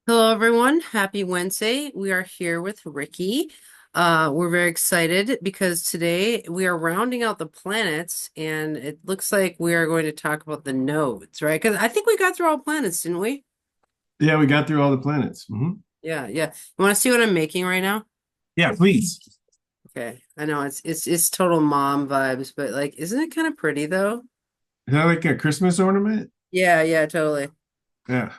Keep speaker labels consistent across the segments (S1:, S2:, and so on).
S1: Hello, everyone. Happy Wednesday. We are here with Ricky. We're very excited because today we are rounding out the planets, and it looks like we are going to talk about the nodes, right? Because I think we got through all planets, didn't we?
S2: Yeah, we got through all the planets.
S1: Yeah, yeah. You want to see what I'm making right now?
S2: Yeah, please.
S1: Okay. I know it's total mom vibes, but like, isn't it kind of pretty though?
S2: Is that like a Christmas ornament?
S1: Yeah, yeah, totally.
S2: Yeah.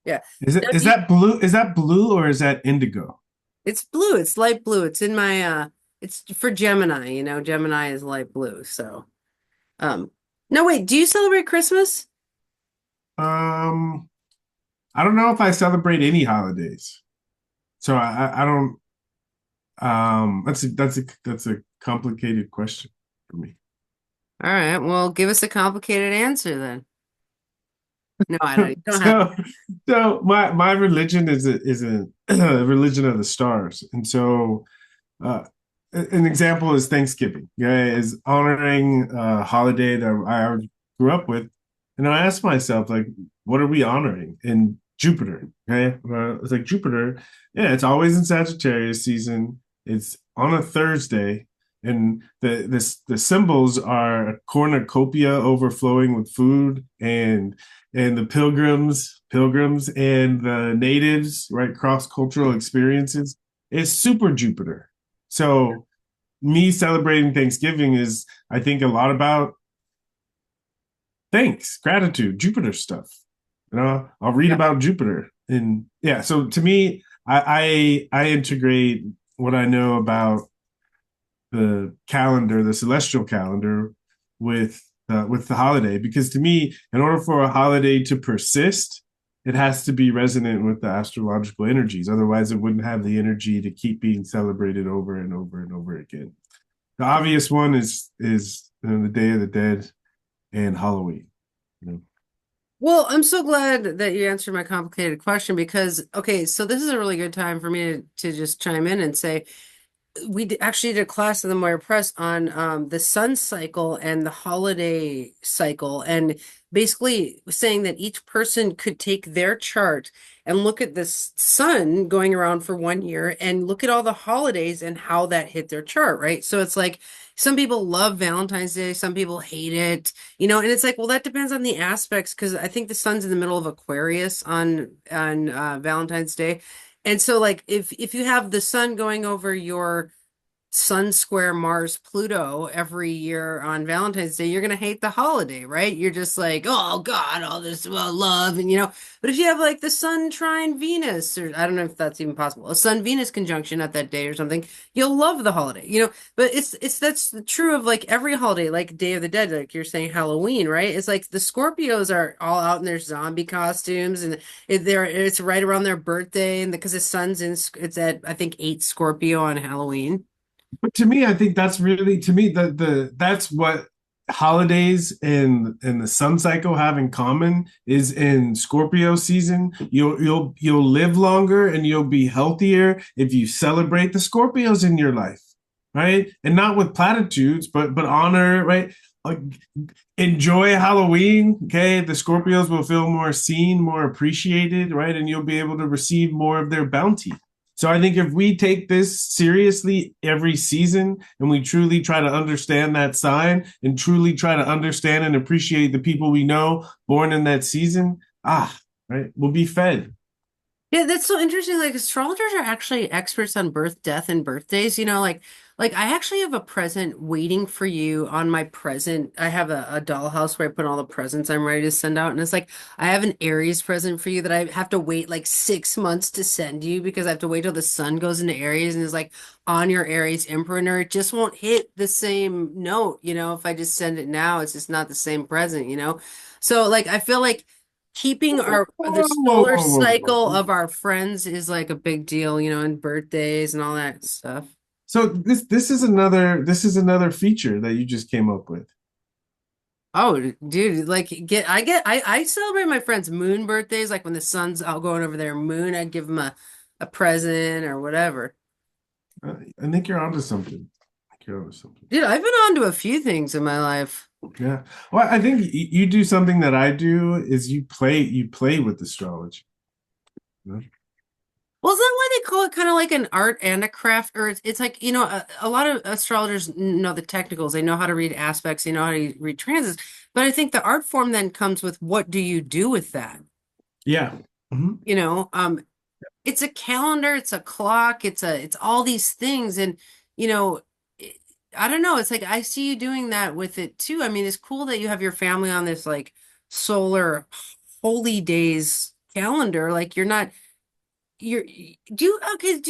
S1: Yeah.
S2: Is
S1: Now,
S2: it is that blue? Is that blue or is that indigo?
S1: it's blue. It's light blue. It's in my it's for Gemini, Gemini is light blue, so. Um, no, wait, do you celebrate Christmas?
S2: Um, I don't know if I celebrate any holidays. So I don't that's a complicated question for me.
S1: All right, well, give us a complicated answer then. No, I don't. You don't have to.
S2: So so my religion is a a religion of the stars. And so an example is Thanksgiving. Yeah, is honoring a holiday that I grew up with, and I asked myself, like, what are we honoring? In Jupiter, okay, it's like Jupiter. Yeah, it's always in Sagittarius season. It's on a Thursday, and the symbols are a cornucopia overflowing with food, and the pilgrims and the natives, right? Cross cultural experiences. It's super Jupiter. So me celebrating Thanksgiving is, I think, a lot about thanks, gratitude, Jupiter stuff. I'll read
S1: Yeah.
S2: about Jupiter, and yeah. So to me, I integrate what I know about the calendar, the celestial calendar, with the holiday, because to me, in order for a holiday to persist, it has to be resonant with the astrological energies. Otherwise, it wouldn't have the energy to keep being celebrated over and over and over again. The obvious one is the Day of the Dead and Halloween. You know?
S1: Well, I'm so glad that you answered my complicated question because, okay, so this is a really good time for me to just chime in and say, actually did a class in the Moira Press on the sun cycle and the holiday cycle, and basically saying that each person could take their chart and look at this sun going around for 1 year and look at all the holidays and how that hit their chart, right? So it's like some people love Valentine's Day, some people hate it, and it's like, well, that depends on the aspects because I think the sun's in the middle of Aquarius on Valentine's Day. And so like if you have the sun going over your Sun square Mars Pluto every year on Valentine's Day, you're gonna hate the holiday, right? You're just like, oh God, all this love, and But if you have like the Sun trine Venus, or I don't know if that's even possible, a Sun Venus conjunction at that day or something, you'll love the holiday. But it's that's true of like every holiday, like Day of the Dead, like you're saying Halloween, right? It's like the Scorpios are all out in their zombie costumes, and it's right around their birthday, and because the sun's it's at I think 8 Scorpio on Halloween.
S2: But to me, I think that's really, to me, the that's what holidays and the sun cycle have in common. Is in Scorpio season, you'll live longer and you'll be healthier if you celebrate the Scorpios in your life, right? And not with platitudes, but honor, right? Like, enjoy Halloween. Okay, the Scorpios will feel more seen, more appreciated, right? And you'll be able to receive more of their bounty. So I think if we take this seriously every season and we truly try to understand that sign and truly try to understand and appreciate the people we know born in that season, right, we'll be fed.
S1: Yeah, that's so interesting. Like astrologers are actually experts on birth, death, and birthdays. Like I actually have a present waiting for you on my present. I have a dollhouse where I put all the presents I'm ready to send out, and it's like I have an Aries present for you that I have to wait like 6 months to send you because I have to wait till the sun goes into Aries and is like on your Aries imprinter. It just won't hit the same note, if I just send it now, it's just not the same present. So like I feel like keeping
S2: Whoa,
S1: the
S2: whoa,
S1: solar
S2: whoa,
S1: cycle
S2: whoa.
S1: of our friends is like a big deal, and birthdays and all that stuff.
S2: So this is another feature that you just came up with.
S1: Oh, dude, like I celebrate my friends' moon birthdays, like when the sun's out going over their moon, I give them a present or whatever.
S2: I think you're onto something. I think you're onto something.
S1: Dude, I've been on to a few things in my life.
S2: Yeah. Well, I think you do something that I do is you play with astrology.
S1: Well, is that why they call it kind of like an art and a craft? Or it's like, a lot of astrologers know the technicals. They know how to read aspects, they know how to read transits. But I think the art form then comes with what do you do with that?
S2: Yeah. Mhm.
S1: You know, it's a calendar, it's a clock, it's all these things. And, you know, it- I don't know. It's like I see you doing that with it too. I mean, it's cool that you have your family on this like solar holy days calendar. Like you're not you're do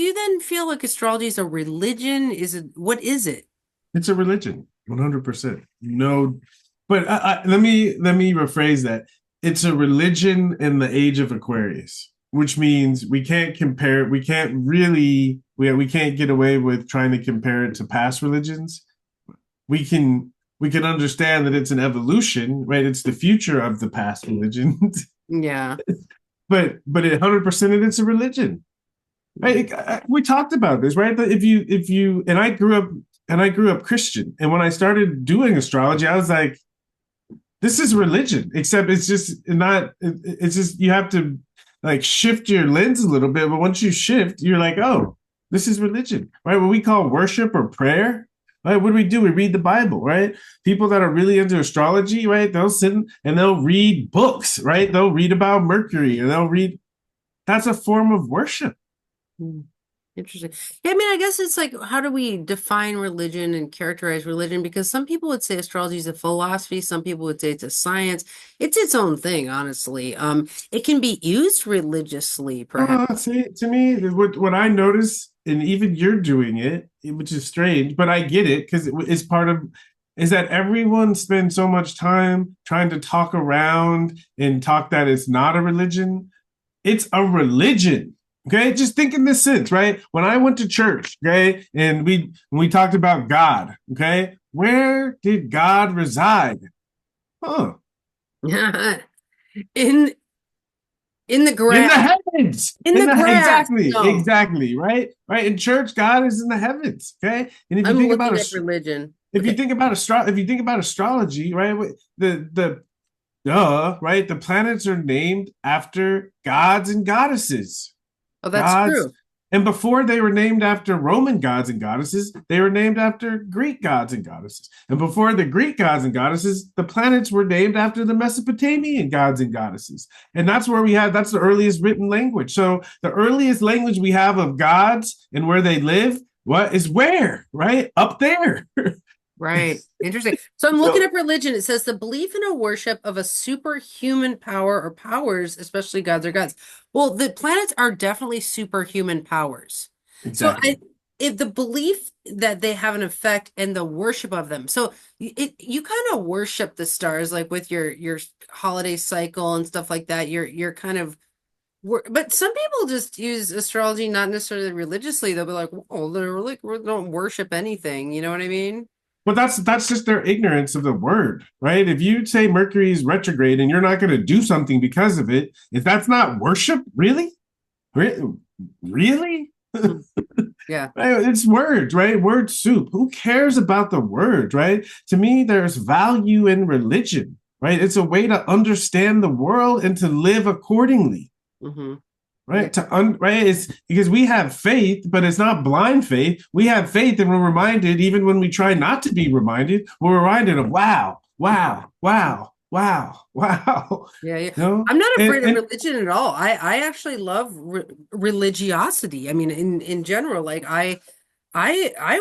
S1: you then feel like astrology is a religion? Is it what is it?
S2: It's a religion, 100%. No, but let me rephrase that. It's a religion in the age of Aquarius, which means we can't compare. We can't really. We can't get away with trying to compare it to past religions. We can understand that it's an evolution, right? It's the future of the past religions,
S1: Yeah.
S2: but 100% it's a religion. We talked about this, right? That if you and I grew up Christian, and when I started doing astrology, I was like, this is religion, except it's just not. It's just you have to like shift your lens a little bit, but once you shift, you're like, oh, this is religion, right? What we call worship or prayer. Right? What do? We read the Bible, right? People that are really into astrology, right? They'll sit and they'll read books, right? They'll read about Mercury, or they'll read. That's a form of worship.
S1: Hmm. Interesting. Yeah, I mean, I guess it's like, how do we define religion and characterize religion? Because some people would say astrology is a philosophy, some people would say it's a science. It's its own thing, honestly. It can be used religiously, perhaps.
S2: See, to me, what I notice, and even you're doing it, which is strange, but I get it because it's part of, is that everyone spends so much time trying to talk around and talk that it's not a religion. It's a religion. Okay, just think in this sense, right? When I went to church, okay, and we talked about God, okay, where did God reside? Huh?
S1: In in the
S2: In
S1: grass,
S2: the heavens.
S1: in
S2: In
S1: the
S2: the
S1: grass.
S2: exactly,
S1: No,
S2: exactly, right? Right. In church, God is in the heavens. Okay. And if you
S1: I'm
S2: think about
S1: looking at religion.
S2: if you
S1: Okay.
S2: think about if you think about astrology, right? The right? The planets are named after gods and goddesses.
S1: Oh, that's
S2: Gods.
S1: true.
S2: And before they were named after Roman gods and goddesses, they were named after Greek gods and goddesses. And before the Greek gods and goddesses, the planets were named after the Mesopotamian gods and goddesses. And that's the earliest written language. So the earliest language we have of gods and where they live, what is where, right? Up there.
S1: Right. Interesting. So I'm looking
S2: So
S1: up religion. It says the belief in a worship of a superhuman power or powers, especially gods or gods. Well, the planets are definitely superhuman powers. So
S2: exactly.
S1: if the belief that they have an effect and the worship of them. So you kind of worship the stars like with your holiday cycle and stuff like that. You're kind of but some people just use astrology not necessarily religiously. They'll be like, "Oh, they're like we don't worship anything." You know what I mean?
S2: But that's just their ignorance of the word, right? If you say Mercury is retrograde and you're not going to do something because of it, if that's not worship, really, really,
S1: Yeah.
S2: it's words, right? Word soup. Who cares about the words, right? To me, there's value in religion, right? It's a way to understand the world and to live accordingly.
S1: Hmm. Yeah.
S2: Right, right, it's because we have faith, but it's not blind faith. We have faith and we're reminded, even when we try not to be reminded, we're reminded of wow, wow, wow, wow, wow.
S1: Yeah, yeah.
S2: No,
S1: I'm not
S2: and,
S1: afraid of
S2: and
S1: religion at all. I actually love religiosity. I mean, in general, like I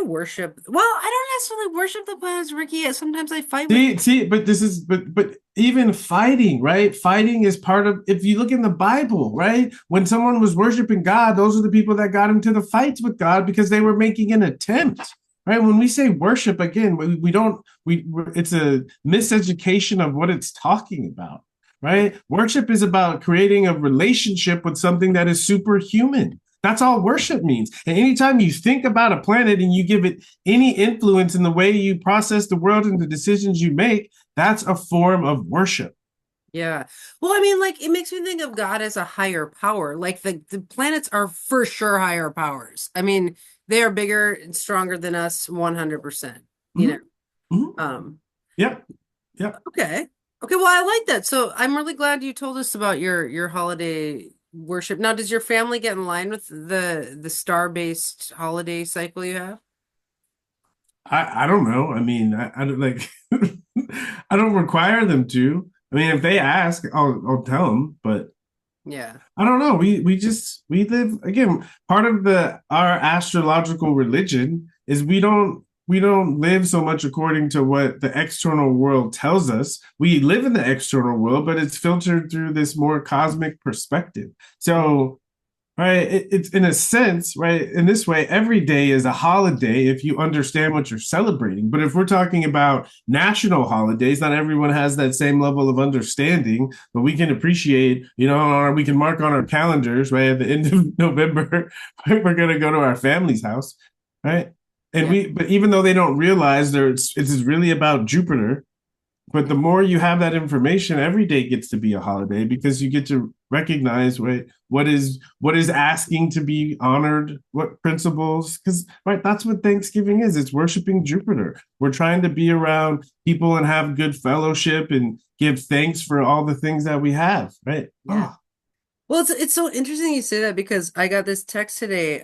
S1: worship. Well, I don't necessarily worship the planets, Ricky. Sometimes I fight with.
S2: see, but this is but even fighting, right? Fighting is part of, if you look in the Bible, right? When someone was worshiping God, those are the people that got into the fights with God because they were making an attempt. Right? When we say worship, again, we don't it's a miseducation of what it's talking about. Right? Worship is about creating a relationship with something that is superhuman. That's all worship means. And anytime you think about a planet and you give it any influence in the way you process the world and the decisions you make, that's a form of worship.
S1: Yeah. Well, I mean, like it makes me think of God as a higher power. Like the planets are for sure higher powers. I mean, they are bigger and stronger than us 100%, you know.
S2: Mm-hmm. Mm-hmm.
S1: Um,
S2: Yep. Yep.
S1: okay. Okay, well, I like that. So I'm really glad you told us about your holiday worship. Now, does your family get in line with the star-based holiday cycle you have?
S2: I don't know. I mean, I don't like I don't require them to. I mean, if they ask, I'll tell them, but
S1: Yeah.
S2: I don't know. We live again. Part of the our astrological religion is we don't live so much according to what the external world tells us. We live in the external world, but it's filtered through this more cosmic perspective. So right, it's in a sense, right, in this way, every day is a holiday if you understand what you're celebrating. But if we're talking about national holidays, not everyone has that same level of understanding, but we can appreciate, or we can mark on our calendars, right, at the end of November, we're going to go to our family's house, right?
S1: Yeah.
S2: But even though they don't realize it's really about Jupiter, but the more you have that information, every day gets to be a holiday because you get to recognize, right, what is asking to be honored, what principles, because right, that's what Thanksgiving is. It's worshiping Jupiter. We're trying to be around people and have good fellowship and give thanks for all the things that we have, right?
S1: Yeah.
S2: Oh,
S1: Well, it's so interesting you say that because I got this text today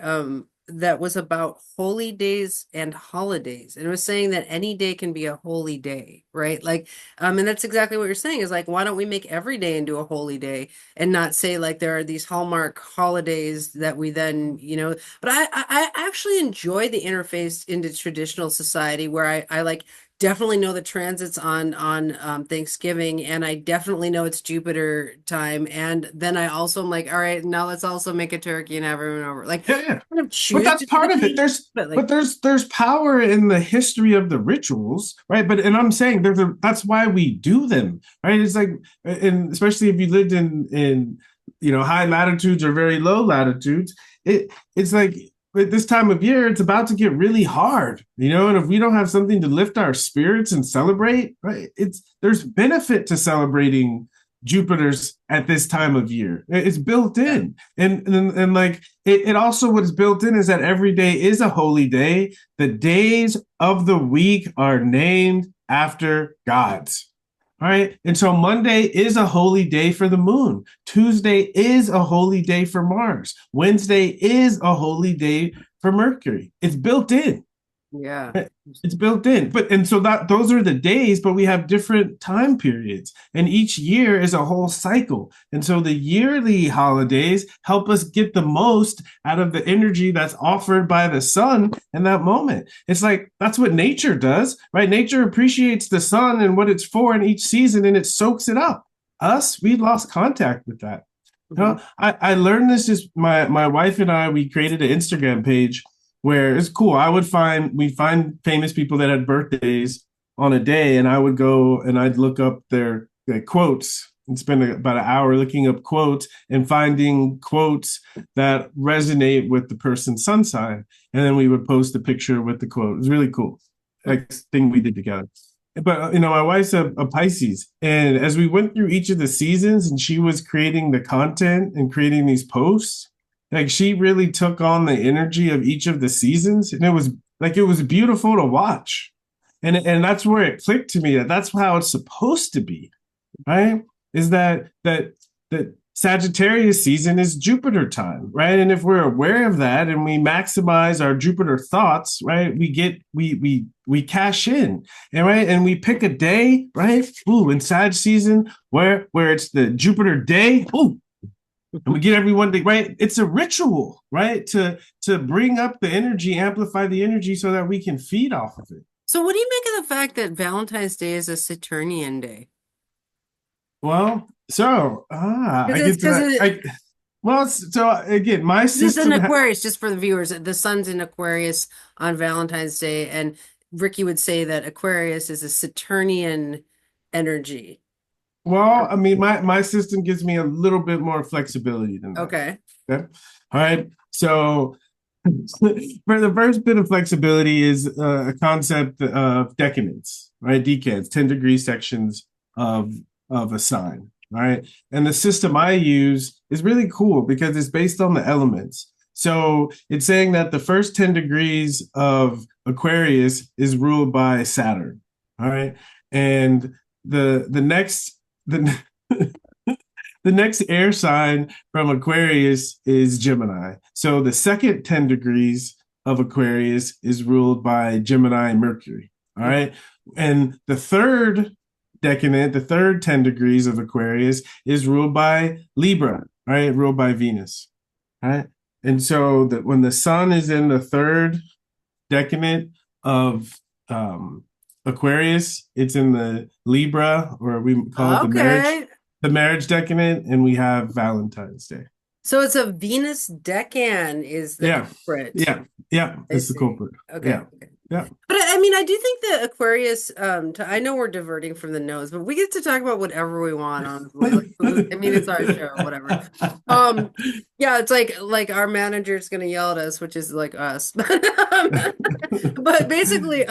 S1: that was about holy days and holidays. And it was saying that any day can be a holy day, right? Like and that's exactly what you're saying is like why don't we make every day into a holy day and not say like there are these hallmark holidays that we then, but I actually enjoy the interface into traditional society where I like definitely know the transits on Thanksgiving, and I definitely know it's Jupiter time. And then I also am like, all right, now let's also make a turkey and have everyone over. Like,
S2: yeah, yeah.
S1: I kind of
S2: But
S1: choose
S2: that's
S1: to do the
S2: part of it.
S1: thing,
S2: There's
S1: but
S2: but
S1: like,
S2: there's power in the history of the rituals, right? But and I'm saying that's why we do them, right? It's like, and especially if you lived in high latitudes or very low latitudes, it's like at this time of year, it's about to get really hard, and if we don't have something to lift our spirits and celebrate, right? There's benefit to celebrating Jupiter's at this time of year. It's built
S1: yeah,
S2: in. And like it also what's built in is that every day is a holy day. The days of the week are named after gods. All right. And so Monday is a holy day for the moon. Tuesday is a holy day for Mars. Wednesday is a holy day for Mercury. It's built in.
S1: yeah.
S2: It's built in. But and so that those are the days, but we have different time periods. And each year is a whole cycle. And so the yearly holidays help us get the most out of the energy that's offered by the sun in that moment. It's like that's what nature does, right? Nature appreciates the sun and what it's for in each season and it soaks it up. Us, we lost contact with that.
S1: Mhm.
S2: I learned this just my wife and I, we created an Instagram page where it's cool. We find famous people that had birthdays on a day, and I would go and I'd look up their quotes and spend about an hour looking up quotes and finding quotes that resonate with the person's sun sign. And then we would post a picture with the quote. It was really cool, like thing we did together. But my wife's a Pisces, and as we went through each of the seasons, and she was creating the content and creating these posts, like she really took on the energy of each of the seasons, and it was beautiful to watch, and that's where it clicked to me that that's how it's supposed to be, right? Is that Sagittarius season is Jupiter time, right? And if we're aware of that and we maximize our Jupiter thoughts, right, we cash in, and right, and we pick a day, right? Ooh, in Sag season where it's the Jupiter day, ooh, and we get everyone to right. It's a ritual, right? To bring up the energy, amplify the energy, so that we can feed off of it.
S1: So what do you make of the fact that Valentine's Day is a Saturnian day?
S2: Well, so
S1: Because
S2: I
S1: it's
S2: get to
S1: because
S2: that.
S1: it,
S2: So again, my
S1: it's an
S2: system.
S1: Aquarius, just for the viewers. The sun's in Aquarius on Valentine's Day, and Ricky would say that Aquarius is a Saturnian energy.
S2: Well, I mean, my system gives me a little bit more flexibility than that.
S1: Okay.
S2: Okay, all right. So for the first bit of flexibility is a concept of decanates, right? Decans, 10-degree sections of of a sign. All right. And the system I use is really cool because it's based on the elements. So it's saying that the first 10 degrees of Aquarius is ruled by Saturn. All right. And the next the the next air sign from Aquarius is Gemini. So the second 10 degrees of Aquarius is ruled by Gemini Mercury. All right. And the third decadent, the third 10 degrees of Aquarius is ruled by Libra, right? Ruled by Venus. Right. And so that when the sun is in the third decadent of Aquarius, it's in the Libra, or we call it
S1: Okay.
S2: the marriage decadent, and we have Valentine's Day.
S1: So it's a Venus decan is the
S2: Yeah,
S1: culprit.
S2: yeah, yeah.
S1: I
S2: It's the
S1: see.
S2: culprit.
S1: Okay.
S2: Yeah,
S1: Okay.
S2: yeah.
S1: But I mean, I do think that Aquarius, I know we're diverting from the nose, but we get to talk about whatever we want on, I mean, it's our show, whatever. Um, yeah, it's like our manager's gonna yell at us, which is like us. But basically,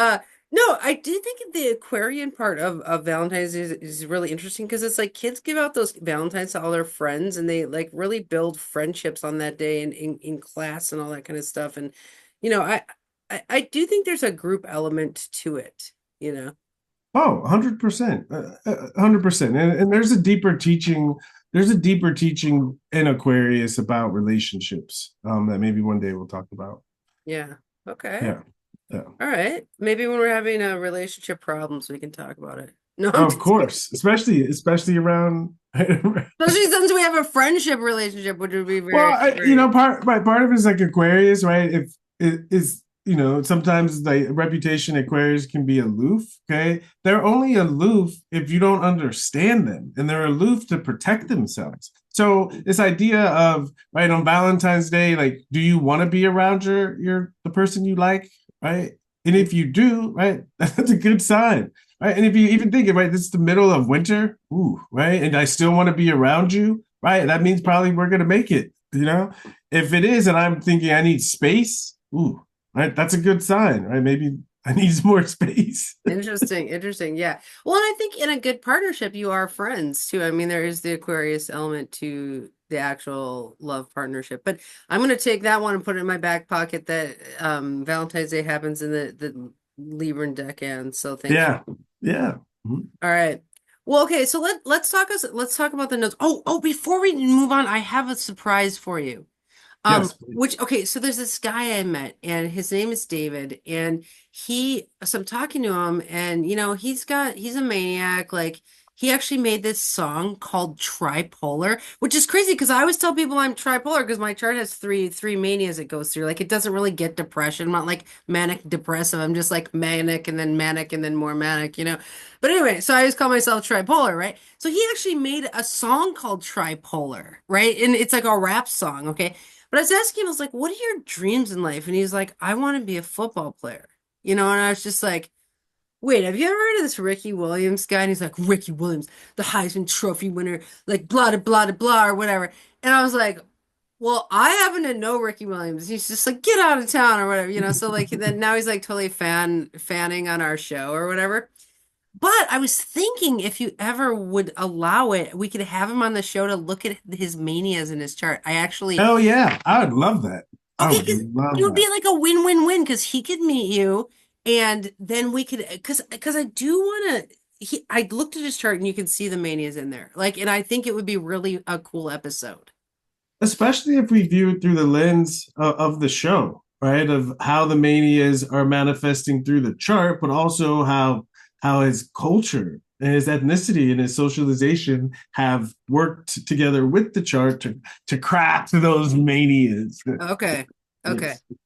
S1: no, I do think the Aquarian part of Valentine's is really interesting because it's like kids give out those Valentines to all their friends and they like really build friendships on that day and in class and all that kind of stuff. And you know, I do think there's a group element to it, you know.
S2: Oh, 100%. 100%. And there's a deeper teaching in Aquarius about relationships that maybe one day we'll talk about.
S1: Yeah. Okay.
S2: Yeah. Yeah.
S1: All right. Maybe when we're having relationship problems, we can talk about it. No, I'm
S2: Of
S1: just kidding.
S2: course, especially around
S1: Especially since we have a friendship relationship, which would be
S2: well,
S1: very great.
S2: part of it is like Aquarius, right? If it is, sometimes like reputation Aquarius can be aloof. Okay, they're only aloof if you don't understand them, and they're aloof to protect themselves. So this idea of right on Valentine's Day, like, do you want to be around your the person you like, right? And if you do, right, that's a good sign. Right. And if you even think it, right, this is the middle of winter, ooh, right? And I still want to be around you, right? That means probably we're gonna make it, you know? If it is, and I'm thinking I need space, ooh, right, that's a good sign, right? Maybe I need more space.
S1: Interesting, interesting. Yeah. Well, and I think in a good partnership, you are friends too. I mean, there is the Aquarius element to the actual love partnership. But I'm going to take that one and put it in my back pocket that Valentine's Day happens in the Libran decan. So thank you.
S2: Yeah, yeah. Mhm.
S1: All right. Well, okay, so let's talk about the notes. Before we move on, I have a surprise for you.
S2: Yes, please.
S1: Which, okay, so there's this guy I met, and his name is David, and so I'm talking to him, and he's a maniac. Like, he actually made this song called Tripolar, which is crazy because I always tell people I'm tripolar because my chart has three manias it goes through. Like, it doesn't really get depression. I'm not like manic depressive. I'm just like manic and then more manic, you know. But anyway, so I always call myself tripolar, right? So he actually made a song called Tripolar, right? And it's like a rap song, okay? But I was asking him, I was like, what are your dreams in life? And he's like, I want to be a football player. And I was just like, wait, have you ever heard of this Ricky Williams guy? And he's like, Ricky Williams, the Heisman Trophy winner, like blah, blah, blah, blah, or whatever. And I was like, well, I happen to know Ricky Williams. He's just like, get out of town or whatever. So like then now he's like totally fanning on our show or whatever. But I was thinking if you ever would allow it, we could have him on the show to look at his manias in his chart. I actually
S2: Hell yeah, I would love that. I
S1: Okay,
S2: would
S1: because it
S2: love
S1: would be
S2: that.
S1: like a win-win-win because he could meet you and then we could because I do want to I looked at his chart and you can see the manias in there. Like and I think it would be really a cool episode.
S2: Especially if we view it through the lens of the show, right? Of how the manias are manifesting through the chart, but also how his culture and his ethnicity and his socialization have worked together with the chart to craft those manias.
S1: Okay. Okay.
S2: Yes.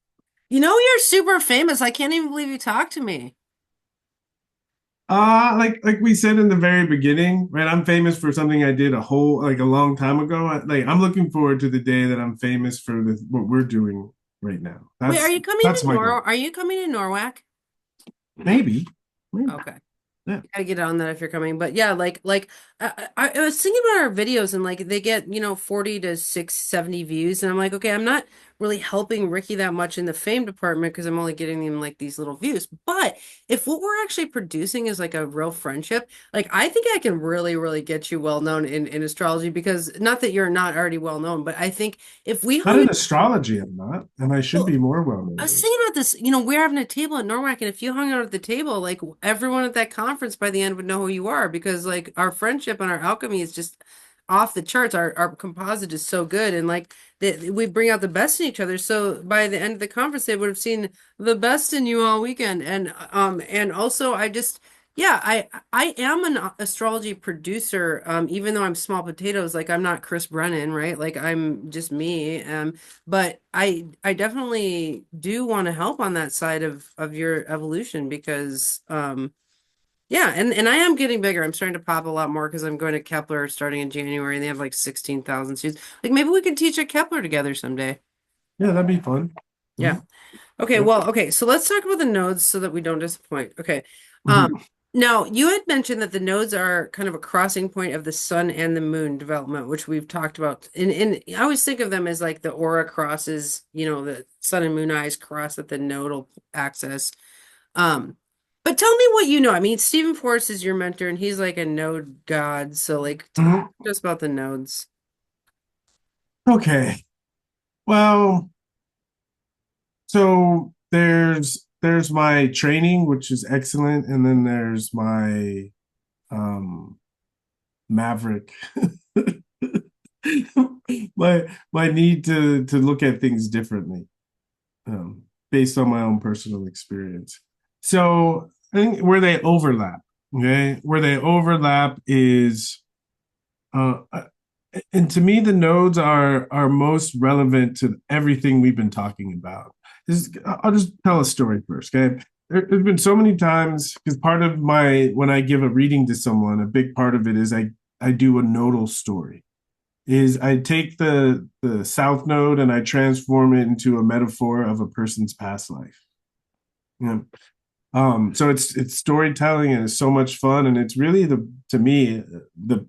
S1: You're super famous. I can't even believe you talked to me.
S2: Like we said in the very beginning, right? I'm famous for something I did a long time ago. I'm looking forward to the day that I'm famous for what we're doing right now.
S1: Wait,
S2: That's that's my goal.
S1: Are you coming to Norwalk?
S2: Maybe, maybe.
S1: Okay.
S2: Yeah.
S1: You gotta get on that if you're coming. But yeah, I was thinking about our videos and like they get, 40 to 670 views. And I'm like, okay, I'm not really helping Ricky that much in the fame department because I'm only getting him like these little views. But if what we're actually producing is like a real friendship, like I think I can really, really get you well known in astrology because not that you're not already well known, but I think if we
S2: Not
S1: hung
S2: in astrology, I'm not, and I should
S1: well,
S2: be more well
S1: I was
S2: known.
S1: thinking about this, we're having a table at Norwalk, and if you hung out at the table, like everyone at that conference by the end would know who you are because like our friendship and our alchemy is just off the charts. Our composite is so good, and like we bring out the best in each other. So by the end of the conference, they would have seen the best in you all weekend. And also I just yeah, I am an astrology producer, even though I'm small potatoes, like I'm not Chris Brennan, right? Like I'm just me. But I definitely do want to help on that side of your evolution because yeah, and I am getting bigger. I'm starting to pop a lot more because I'm going to Kepler starting in January and they have like 16,000 students. Like maybe we could teach at Kepler together someday.
S2: Yeah, that'd be fun.
S1: Yeah. Okay,
S2: Yep.
S1: well, okay, so let's talk about the nodes so that we don't disappoint. Okay.
S2: Mhm.
S1: Now you had mentioned that the nodes are kind of a crossing point of the sun and the moon development, which we've talked about. And I always think of them as like the aura crosses, the sun and moon eyes cross at the nodal axis. Um, but tell me what you know. I mean, Stephen Forrest is your mentor and he's like a node god. So like talk
S2: Mhm.
S1: to us about the nodes.
S2: Okay. Well, so there's my training, which is excellent, and then there's my um maverick my need to look at things differently, based on my own personal experience. So I think where they overlap, okay, where they overlap is uh, and to me the nodes are most relevant to everything we've been talking about. I'll just tell a story first, okay? There's been so many times because part of my when I give a reading to someone, a big part of it is I do a nodal story. Is I take the south node and I transform it into a metaphor of a person's past life. You know, so it's storytelling and it's so much fun and it's really the to me the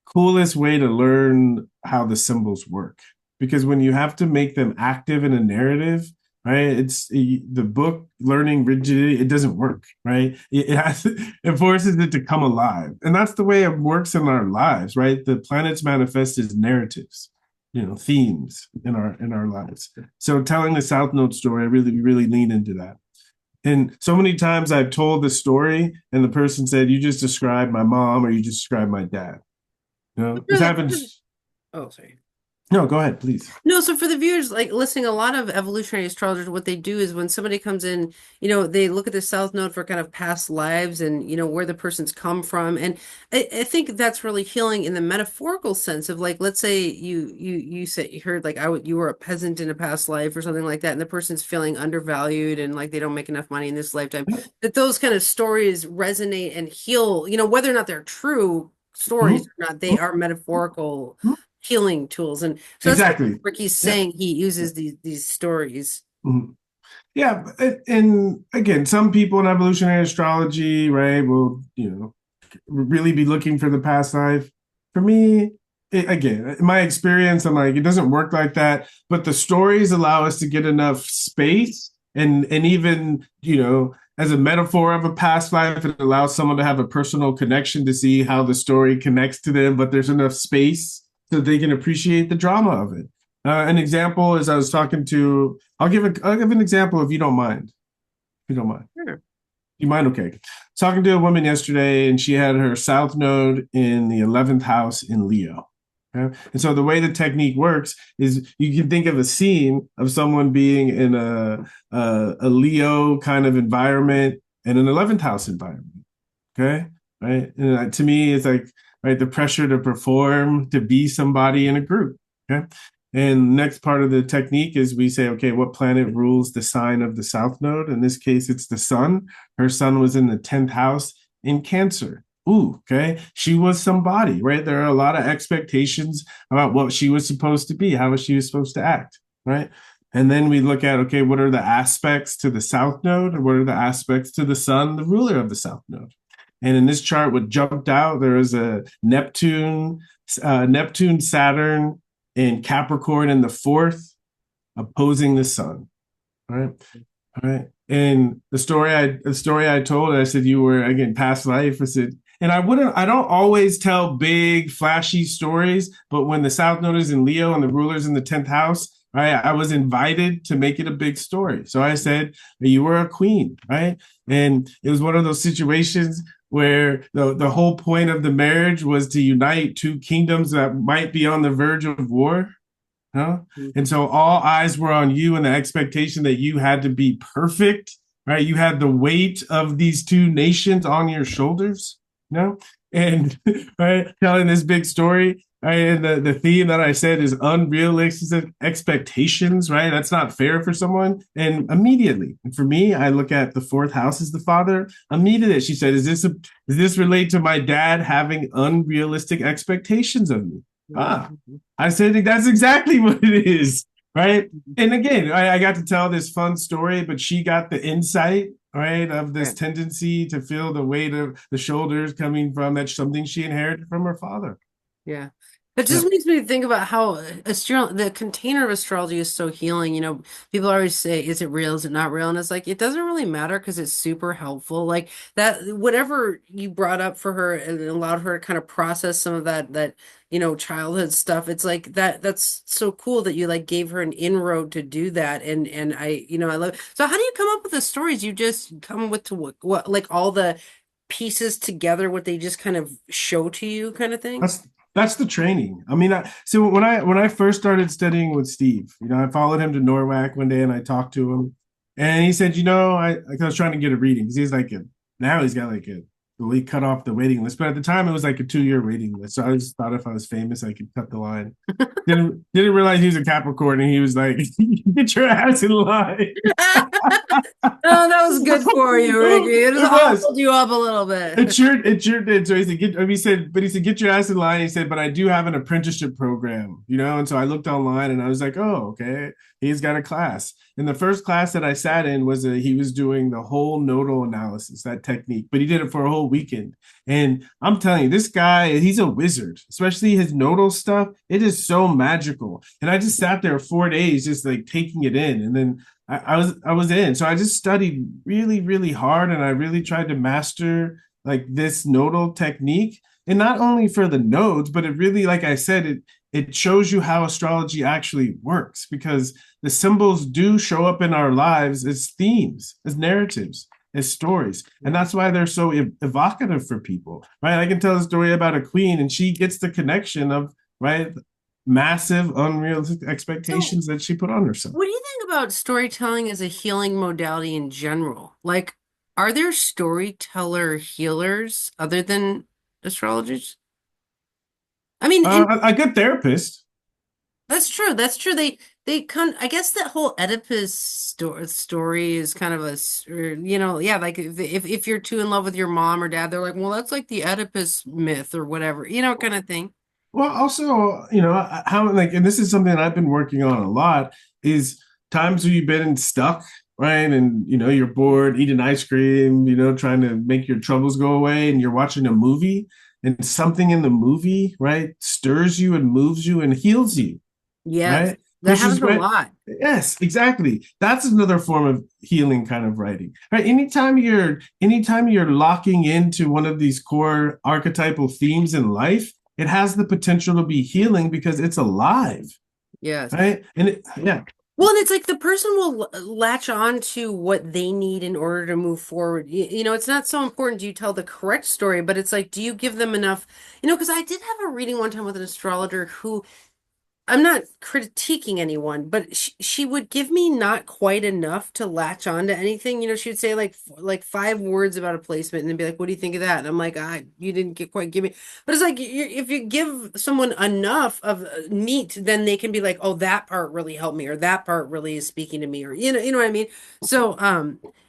S2: coolest way to learn how the symbols work because when you have to make them active in a narrative, right? It's the book learning rigidity. It doesn't work, right? It forces it to come alive, and that's the way it works in our lives, right? The planets manifest as narratives, themes in our lives. So telling the South Node story, I really lean into that. And so many times I've told the story, and the person said, "You just described my mom, or you just described my dad." This
S1: Really?
S2: happens.
S1: Oh, sorry.
S2: No, go ahead, please.
S1: No, so for the viewers, like listening, a lot of evolutionary astrologers, what they do is when somebody comes in, they look at the South Node for kind of past lives and, where the person's come from. And I think that's really healing in the metaphorical sense of like, let's say you said you heard like you were a peasant in a past life or something like that, and the person's feeling undervalued and like they don't make enough money in this lifetime. That those kind of stories resonate and heal, whether or not they're true stories
S2: Mhm.
S1: or not, they are metaphorical healing tools. And so that's
S2: Exactly.
S1: Ricky's
S2: Yeah.
S1: saying he uses these stories.
S2: Mhm. Yeah, and again, some people in evolutionary astrology, right, will really be looking for the past life. For me, again, in my experience, I'm like, it doesn't work like that. But the stories allow us to get enough space, and even as a metaphor of a past life, it allows someone to have a personal connection to see how the story connects to them. But there's enough space so they can appreciate the drama of it. An example is I was talking to. I'll give an example if you don't mind. If you don't mind.
S1: Sure.
S2: You mind? Okay. Talking to a woman yesterday, and she had her South Node in the 11th house in Leo. Okay? And so the way the technique works is you can think of a scene of someone being in a Leo kind of environment and an 11th house environment. Okay. Right. And to me, it's like, right, the pressure to perform, to be somebody in a group. Okay. And next part of the technique is we say, okay, what planet rules the sign of the South Node? In this case, it's the sun. Her sun was in the 10th house in Cancer. Ooh, okay. She was somebody, right? There are a lot of expectations about what she was supposed to be, how she was supposed to act, right? And then we look at, okay, what are the aspects to the South Node? And what are the aspects to the sun, the ruler of the South Node? And in this chart, what jumped out, there is a Neptune, Saturn, in Capricorn in the fourth, opposing the sun. All right. All right. And the story I told, I said you were again past life. I said, and I don't always tell big flashy stories, but when the South Node is in Leo and the ruler's in the 10th house, right, I was invited to make it a big story. So I said, you were a queen, right? And it was one of those situations where the whole point of the marriage was to unite two kingdoms that might be on the verge of war. Huh? And
S1: Mhm.
S2: so all eyes were on you and the expectation that you had to be perfect, right? You had the weight of these two nations on your shoulders, you know? And right, telling this big story, right? And the theme that I said is unrealistic expectations, right? That's not fair for someone. And immediately, for me, I look at the fourth house as the father. Immediately, she said, does this relate to my dad having unrealistic expectations of me? Ah,
S1: Mhm.
S2: I said that's exactly what it is, right?
S1: Mhm.
S2: And again, I got to tell this fun story, but she got the insight, right, of this
S1: Right.
S2: tendency to feel the weight of the shoulders coming from that's something she inherited from her father.
S1: Yeah. It just
S2: Yeah.
S1: makes me think about how the container of astrology is so healing. People always say, is it real? Is it not real? And it's like, it doesn't really matter because it's super helpful. Like that, whatever you brought up for her and allowed her to kind of process some of that, childhood stuff. It's like that's so cool that you like gave her an inroad to do that. And I love. So how do you come up with the stories? You just come with to what like all the pieces together, what they just kind of show to you kind of thing?
S2: That's the training. I mean, so when I first started studying with Steve, I followed him to Norwalk one day and I talked to him, and he said, I was trying to get a reading because now he's got like a well, he cut off the waiting list, but at the time it was like a 2 year waiting list. So I just thought if I was famous, I could cut the line. Didn't realize he was a Capricorn, and he was like, "Get your ass in line."
S1: Oh, that was good for you, Ricky. It just
S2: It was.
S1: oiled you up a little
S2: It
S1: bit.
S2: sure did. So he said, he said, get your ass in line. He said, but I do have an apprenticeship program, And so I looked online and I was like, oh, okay. He's got a class. And the first class that I sat in was he was doing the whole nodal analysis, that technique, but he did it for a whole weekend. And I'm telling you, this guy, he's a wizard, especially his nodal stuff. It is so magical. And I just sat there 4 days, just like taking it in. And then I was in. So I just studied really, really hard and I really tried to master like this nodal technique, and not only for the nodes, but it really, like I said, it shows you how astrology actually works, because the symbols do show up in our lives as themes, as narratives, as stories, and that's why they're so evocative for people, right? I can tell a story about a queen and she gets the connection of, right, massive unrealistic
S1: So,
S2: expectations that she put on herself.
S1: what do you think about storytelling as a healing modality in general? Like, are there storyteller healers other than astrologers? I mean, and
S2: A good therapist.
S1: that's true. That's true. They kind I guess that whole Oedipus story is kind of yeah, like if you're too in love with your mom or dad, they're like, well, that's like the Oedipus myth or whatever, kind of thing.
S2: Well, also, how like, and this is something that I've been working on a lot, is times where you've been stuck, right? And you're bored, eating ice cream, trying to make your troubles go away, and you're watching a movie, and something in the movie, right, stirs you and moves you and heals you,
S1: Yes,
S2: right?
S1: that
S2: Pushes
S1: happens a
S2: right.
S1: lot.
S2: Yes, exactly. That's another form of healing kind of writing. Right. Anytime you're locking into one of these core archetypal themes in life, it has the potential to be healing because it's alive.
S1: Yes.
S2: Right. Yeah.
S1: Well, and it's like the person will latch on to what they need in order to move forward. It's not so important do you tell the correct story, but it's like, do you give them enough? Because I did have a reading one time with an astrologer who I'm not critiquing anyone, but she would give me not quite enough to latch on to anything. She would say like 5 words about a placement and then be like, "What do you think of that?" And I'm like, you didn't quite give me." But it's like if you give someone enough of meat, then they can be like, "Oh, that part really helped me," or "That part really is speaking to me," or you know what I mean. So,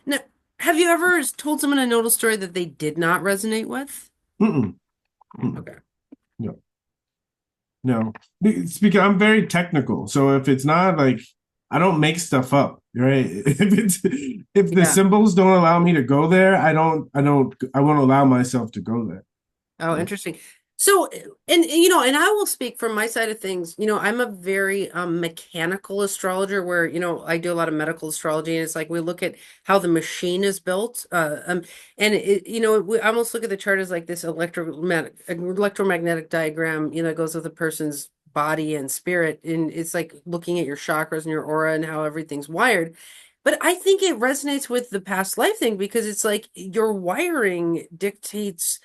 S1: now, have you ever told someone a nodal story that they did not resonate with?
S2: Mm-mm. Mm-mm.
S1: Okay.
S2: No. No. Speaking, I'm very technical. So if it's not like, I don't make stuff up, right? If the
S1: Yeah.
S2: symbols don't allow me to go there, I won't allow myself to go there.
S1: Oh,
S2: Yeah.
S1: interesting. So, and I will speak from my side of things. I'm a very mechanical astrologer where, I do a lot of medical astrology and it's like we look at how the machine is built. And we almost look at the chart as like this electromagnetic diagram, that goes with a person's body and spirit. And it's like looking at your chakras and your aura and how everything's wired. But I think it resonates with the past life thing because it's like your wiring dictates,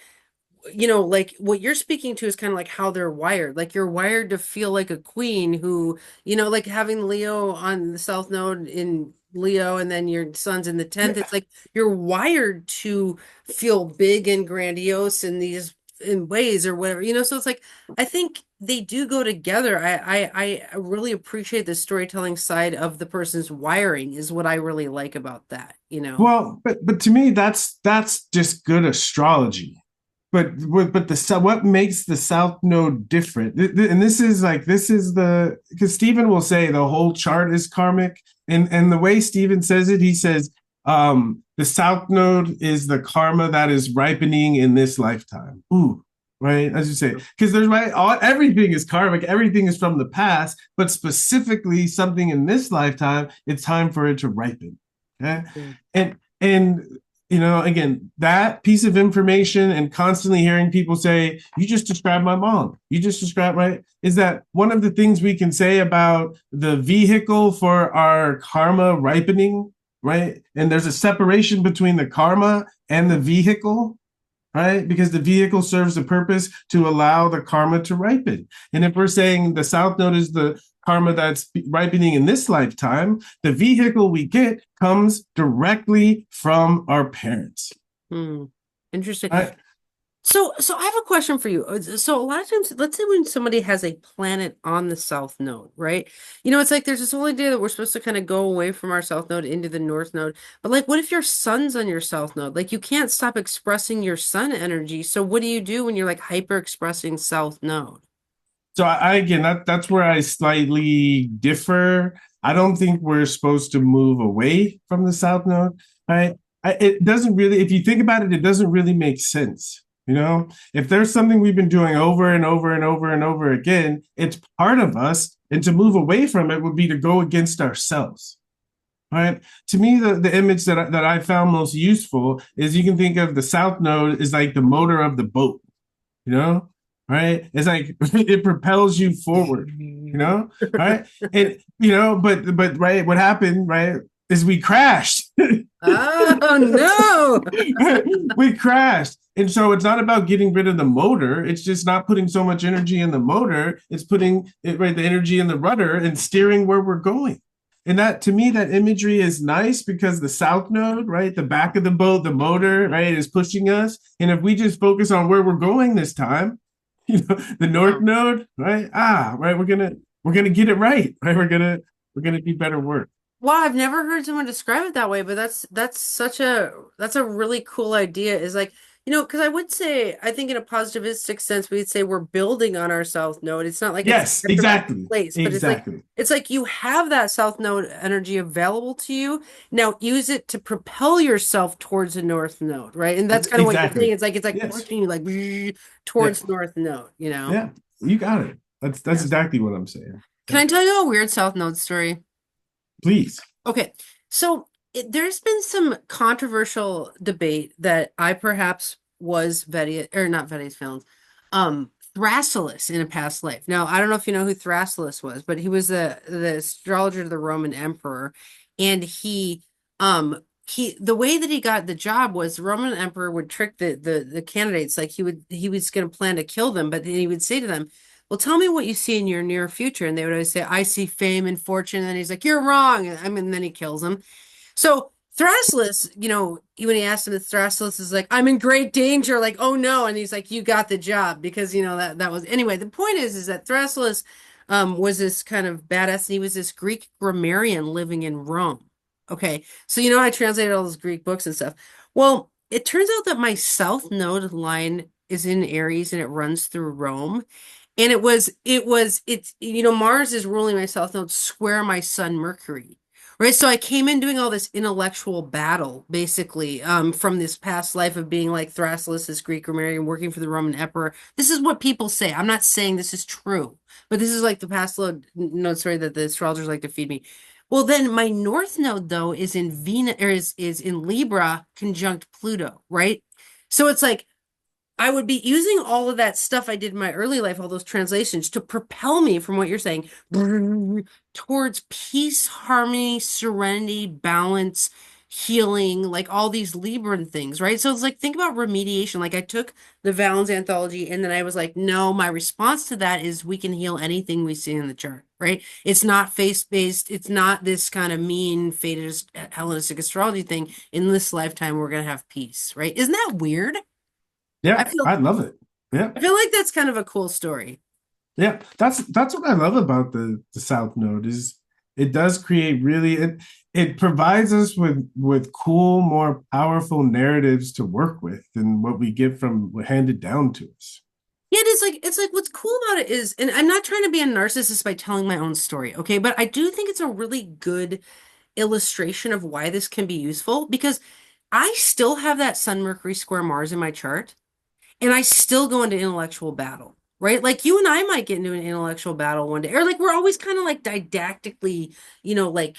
S1: like what you're speaking to is kind of like how they're wired. Like you're wired to feel like a queen who, like having Leo on the South Node in Leo and then your son's in the 10th.
S2: Yeah.
S1: It's like you're wired to feel big and grandiose in these in ways or whatever, so it's like I think they do go together. I really appreciate the storytelling side of the person's wiring is what I really like about that,
S2: Well, but to me, that's just good astrology. But what makes the South Node different? And this is the because Stephen will say the whole chart is karmic, and the way Stephen says it, he says the South Node is the karma that is ripening in this lifetime. Ooh, right? As you say, because there's everything is karmic, everything is from the past, but specifically something in this lifetime, it's time for it to ripen. Okay,
S1: Mm.
S2: and again, that piece of information and constantly hearing people say, you just described my mom. You just described, right? Is that one of the things we can say about the vehicle for our karma ripening, right? And there's a separation between the karma and the vehicle, right? Because the vehicle serves the purpose to allow the karma to ripen. And if we're saying the South Node is the karma that's ripening in this lifetime, the vehicle we get comes directly from our parents.
S1: Hmm. Interesting.
S2: Right?
S1: So I have a question for you. So a lot of times, let's say when somebody has a planet on the South Node, right? It's like there's this whole idea that we're supposed to kind of go away from our South Node into the North Node. But like, what if your sun's on your South Node? Like, you can't stop expressing your sun energy. So what do you do when you're like hyper expressing South Node?
S2: So again, that's where I slightly differ. I don't think we're supposed to move away from the South Node, right? It doesn't really, if you think about it, it doesn't really make sense. If there's something we've been doing over and over and over and over again, it's part of us, and to move away from it would be to go against ourselves. Right. To me, the image that I found most useful is you can think of the South Node as like the motor of the boat, you know, right? It's like it propels you forward, right? And but right, what happened, right, is we crashed.
S1: Oh no.
S2: We crashed. And so it's not about getting rid of the motor. It's just not putting so much energy in the motor. It's putting it right the energy in the rudder and steering where we're going. And that to me, that imagery is nice because the South Node, right, the back of the boat, the motor, right, is pushing us. And if we just focus on where we're going this time, the North
S1: Wow.
S2: Node, right? Right, we're gonna get it right, right? We're gonna do better work.
S1: Wow, I've never heard someone describe it that way, but that's a really cool idea. Is like, because I would say I think in a positivistic sense we'd say we're building on our South Node. It's not like it's
S2: Yes,
S1: at the right
S2: exactly.
S1: place, but
S2: Exactly.
S1: it's like you have that South Node energy available to you. Now use it to propel yourself towards the North Node, right? And that's kind of what you're saying.
S2: Exactly.
S1: It's like
S2: Yes.
S1: pushing you like
S2: Yeah.
S1: towards North Node.
S2: Yeah. You got it. That's
S1: Yeah.
S2: exactly what I'm saying.
S1: Can
S2: Yeah.
S1: I tell you a weird South Node story?
S2: Please.
S1: Okay, so there's been some controversial debate that I perhaps was Vedic or not Vedic films, Thrasyllus in a past life. Now, I don't know if you know who Thrasyllus was, but he was the astrologer to the Roman emperor, and he the way that he got the job was the Roman emperor would trick the candidates, like he was going to plan to kill them, but then he would say to them, well, tell me what you see in your near future. And they would always say, I see fame and fortune. And then he's like, you're wrong. And then he kills them. So Thrasyllus, when he asked him, Thrasyllus is like, I'm in great danger. Like, oh no. And he's like, you got the job because, that was, anyway, the point is that Thrasyllus was this kind of badass. And he was this Greek grammarian living in Rome. Okay. So, I translated all those Greek books and stuff. Well, it turns out that my South Node line is in Aries and it runs through Rome. And it's, Mars is ruling my South Node square my Sun Mercury. Right. So I came in doing all this intellectual battle, basically, from this past life of being like Thrasyllus, this Greek grammarian, working for the Roman emperor. This is what people say. I'm not saying this is true, but this is like the past node story that the astrologers like to feed me. Well, then my North Node, though, is in Venus or is in Libra conjunct Pluto, right? So it's like I would be using all of that stuff I did in my early life, all those translations, to propel me from what you're saying towards peace, harmony, serenity, balance, healing, like all these Libran things, right? So it's like, think about remediation. Like I took the Valens anthology and then I was like, no, my response to that is we can heal anything we see in the chart, right? It's not face-based. It's not this kind of mean, fatist, Hellenistic astrology thing. In this lifetime, we're going to have peace, right? Isn't that weird? I
S2: Yeah,
S1: feel
S2: I love it. Yeah.
S1: I feel like that's kind of a cool story.
S2: Yeah, that's what I love about the South Node is it does create really it provides us with cool, more powerful narratives to work with than what we get from handed down to us.
S1: Yeah, it's like what's cool about it is, and I'm not trying to be a narcissist by telling my own story, okay? But I do think it's a really good illustration of why this can be useful because I still have that Sun Mercury square Mars in my chart, and I still go into intellectual battle, right? Like you and I might get into an intellectual battle one day, or like we're always kind of like didactically, like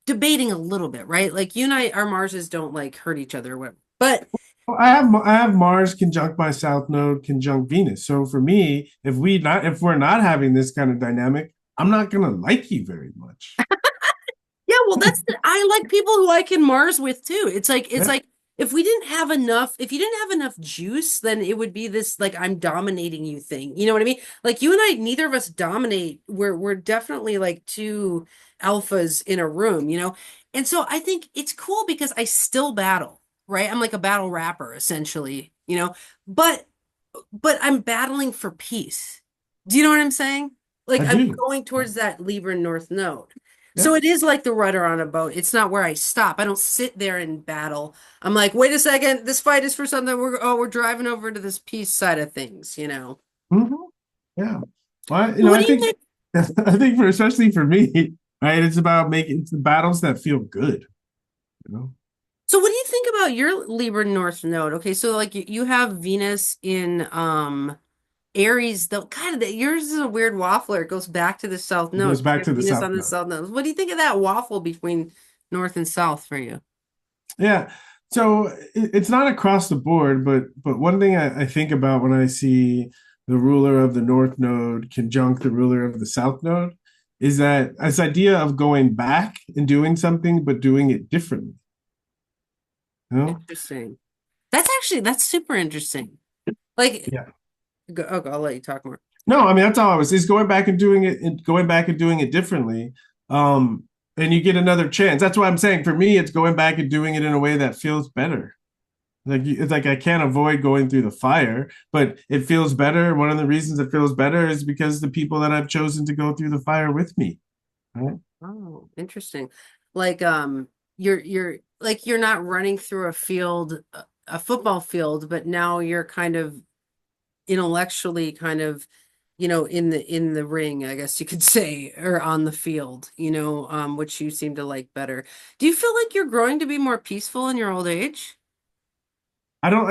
S1: debating a little bit, right? Like you and I, our Marses don't like hurt each other or whatever. But
S2: Well, I have Mars conjunct my South Node conjunct Venus. So for me, if we're not having this kind of dynamic, I'm not gonna like you very much.
S1: yeah, well, I like people who I can Mars with too. It's
S2: Yeah.
S1: like if we didn't have enough, if you didn't have enough juice, then it would be this like I'm dominating you thing. You know what I mean? Like you and I, neither of us dominate. We're definitely like two alphas in a room, you know? And so I think it's cool because I still battle, right? I'm like a battle rapper essentially, you know? But I'm battling for peace. Do you know what I'm saying? Like
S2: I
S1: I'm
S2: do.
S1: going towards that Libra North Node.
S2: Yeah.
S1: So it is like the rudder on a boat. It's not where I stop. I don't sit there and battle. I'm like, wait a second, this fight is for something. We're driving over to this peace side of things, you know.
S2: Mhm. Yeah. Well,
S1: So what
S2: I
S1: do you
S2: think
S1: make
S2: I think for especially for me, right, it's about making it's the battles that feel good, you know.
S1: so what do you think about your Libra North Node? Okay, so like you have Venus in Aries, though kind of yours is a weird waffler. It goes back to the South
S2: It
S1: Node.
S2: goes
S1: You
S2: back
S1: have
S2: to the
S1: Venus
S2: South
S1: on the
S2: Node.
S1: South Node. What do you think of that waffle between North and South for you?
S2: Yeah. So it's not across the board, but one thing I think about when I see the ruler of the North Node conjunct the ruler of the South Node is that this idea of going back and doing something, but doing it differently. You know?
S1: Interesting. That's super interesting. Like,
S2: Yeah.
S1: okay, I'll let you talk more.
S2: No, I mean that's all I was is going back and doing it and going back and doing it differently. And you get another chance. That's why I'm saying for me, it's going back and doing it in a way that feels better. Like it's like I can't avoid going through the fire, but it feels better. One of the reasons it feels better is because the people that I've chosen to go through the fire with me. Right?
S1: Oh, interesting. Like, you're like you're not running through a field, a football field, but now you're kind of intellectually kind of, in the ring, I guess you could say, or on the field, which you seem to like better. Do you feel like you're growing to be more peaceful in your old age?
S2: I don't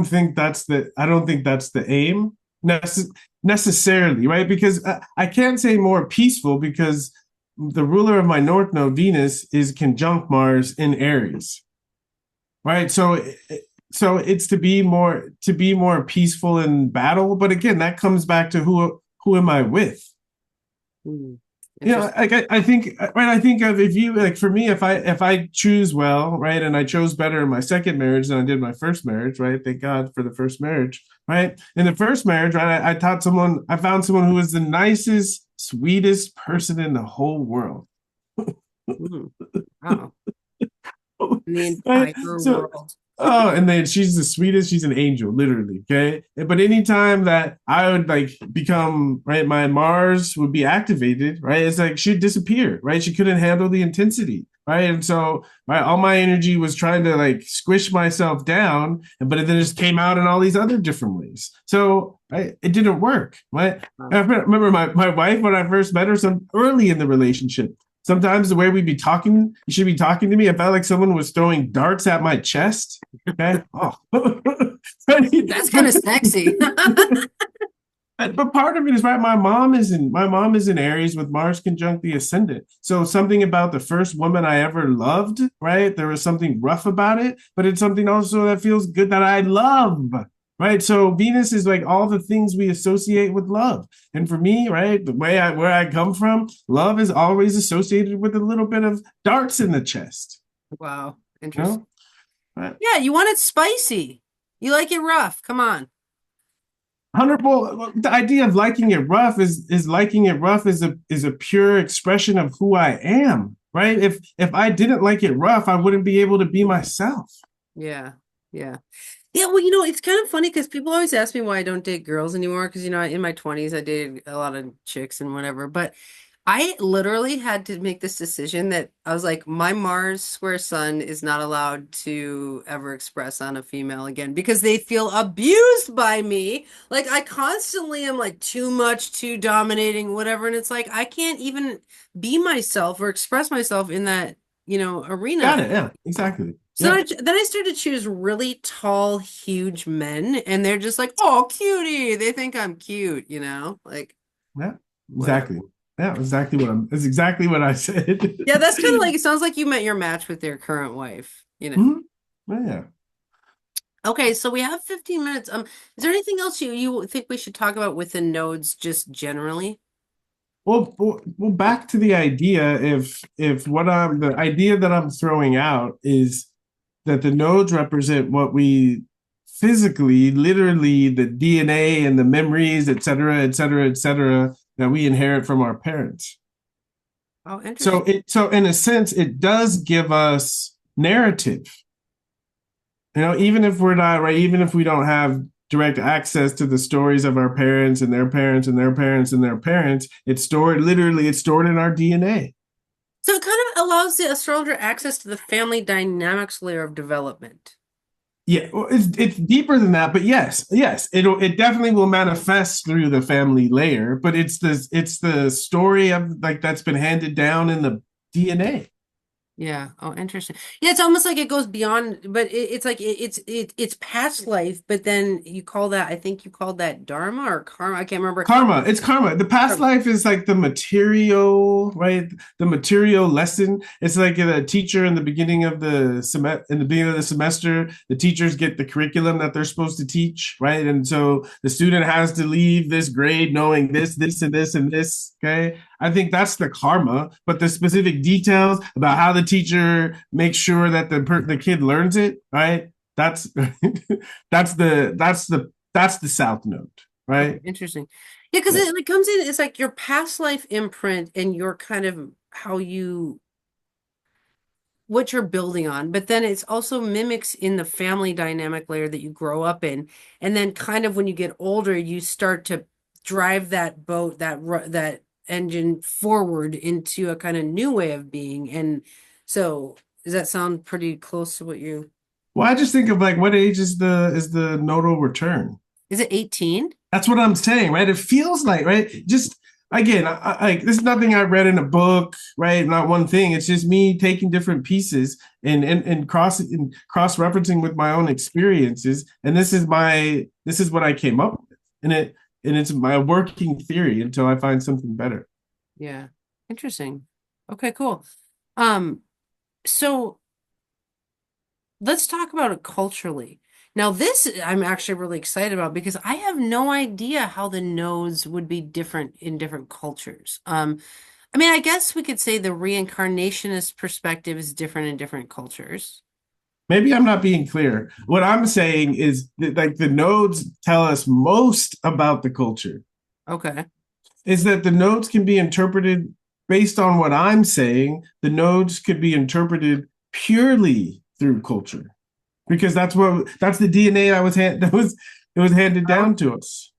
S2: think that's the aim necessarily, right? Because I can't say more peaceful because the ruler of my North Node, Venus, is conjunct Mars in Aries, right? So it's to be more peaceful in battle. But again, that comes back to who am I with?
S1: Hmm.
S2: You know,
S1: Interesting.
S2: like I think, right? I think of if you like for me, if I choose well, right, and I chose better in my second marriage than I did my first marriage, right? Thank God for the first marriage, right? In the first marriage, right, I found someone who was the nicest, sweetest person in the whole world,
S1: Hmm. Wow. In the
S2: right?
S1: entire
S2: So
S1: world.
S2: oh, and then she's the sweetest. She's an angel, literally. Okay. But anytime that I would like become right, my Mars would be activated, right? It's like she'd disappear, right? She couldn't handle the intensity, right? And so, right, all my energy was trying to like squish myself down, but it then just came out in all these other different ways. So, right, it didn't work, right? I
S1: Wow.
S2: remember my wife when I first met her, some early in the relationship. Sometimes the way we'd be talking, you should be talking to me. I felt like someone was throwing darts at my chest. Okay. Oh.
S1: That's kind of sexy.
S2: But part of it is right. My mom is in Aries with Mars conjunct the ascendant. So something about the first woman I ever loved, right? There was something rough about it, but it's something also that feels good that I love, right? So Venus is like all the things we associate with love. And for me, right, the way I where I come from, love is always associated with a little bit of darts in the chest.
S1: Wow,
S2: You
S1: interesting.
S2: know? Right?
S1: Yeah, you want it spicy. You like it rough. Come on.
S2: 100. The idea of liking it rough is liking it rough is a pure expression of who I am, right? If I didn't like it rough, I wouldn't be able to be myself.
S1: Yeah. Yeah. Yeah, well, it's kind of funny because people always ask me why I don't date girls anymore. Because, in my 20s, I dated a lot of chicks and whatever. But I literally had to make this decision that I was like, my Mars square sun is not allowed to ever express on a female again because they feel abused by me. Like, I constantly am like too much, too dominating, whatever. And it's like, I can't even be myself or express myself in that, arena.
S2: Got it. Yeah, exactly.
S1: So
S2: Yeah,
S1: then I started to choose really tall, huge men, and they're just like, "Oh, cutie." They think I'm cute, like
S2: yeah,
S1: whatever.
S2: exactly. Yeah, exactly that's exactly what I said.
S1: Yeah, that's kind of like it sounds like you met your match with your current wife.
S2: Mhm. Yeah.
S1: Okay, so we have 15 minutes. Is there anything else you think we should talk about with the nodes just generally?
S2: Well, back to the idea. If what I'm the idea that I'm throwing out is that the nodes represent what we physically, literally, the DNA and the memories, et cetera, et cetera, et cetera, that we inherit from our parents.
S1: Oh,
S2: So
S1: interesting.
S2: so in a sense, it does give us narrative. Even if we're not right, even if we don't have direct access to the stories of our parents and their parents and their parents and their parents, it's stored in our DNA.
S1: So it kind of allows the astrologer access to the family dynamics layer of development.
S2: Yeah, well, it's deeper than that, but yes, it definitely will manifest through the family layer, but it's the story of like that's been handed down in the DNA.
S1: Yeah. Oh, interesting. Yeah, it's almost like it goes beyond, but it's like it's past life, but then I think you called that dharma or karma. I can't remember.
S2: Karma, it's karma. The past
S1: Karma.
S2: life is like the material, right? The material lesson. It's like a teacher in the beginning of the semester, the teachers get the curriculum that they're supposed to teach, right? And so the student has to leave this grade knowing this, and this, and this. Okay. I think that's the karma, but the specific details about how the teacher makes sure that the kid learns it, right? That's that's the south node,
S1: Okay,
S2: right?
S1: interesting. Yeah, because
S2: Yeah.
S1: it like comes in, it's like your past life imprint and your kind of how you what you're building on, but then it's also mimics in the family dynamic layer that you grow up in. And then kind of when you get older, you start to drive that boat, that engine forward into a kind of new way of being. And so does that sound pretty close to what you
S2: Well, I just think of like what age is the nodal return?
S1: is it 18?
S2: That's what I'm saying, right? It feels like, right? Just again, this is nothing I read in a book, right? Not one thing. It's just me taking different pieces and cross referencing with my own experiences, and this is what I came up with, and it's my working theory until I find something better.
S1: Yeah. Interesting. Okay, cool. Um, so let's talk about it culturally. Now, this I'm actually really excited about because I have no idea how the nodes would be different in different cultures. I mean, I guess we could say the reincarnationist perspective is different in different cultures.
S2: Maybe I'm not being clear. What I'm saying is that like the nodes tell us most about the culture.
S1: Okay.
S2: Is that the nodes can be interpreted based on what I'm saying. The nodes could be interpreted purely through culture because that's the DNA that was handed down to us.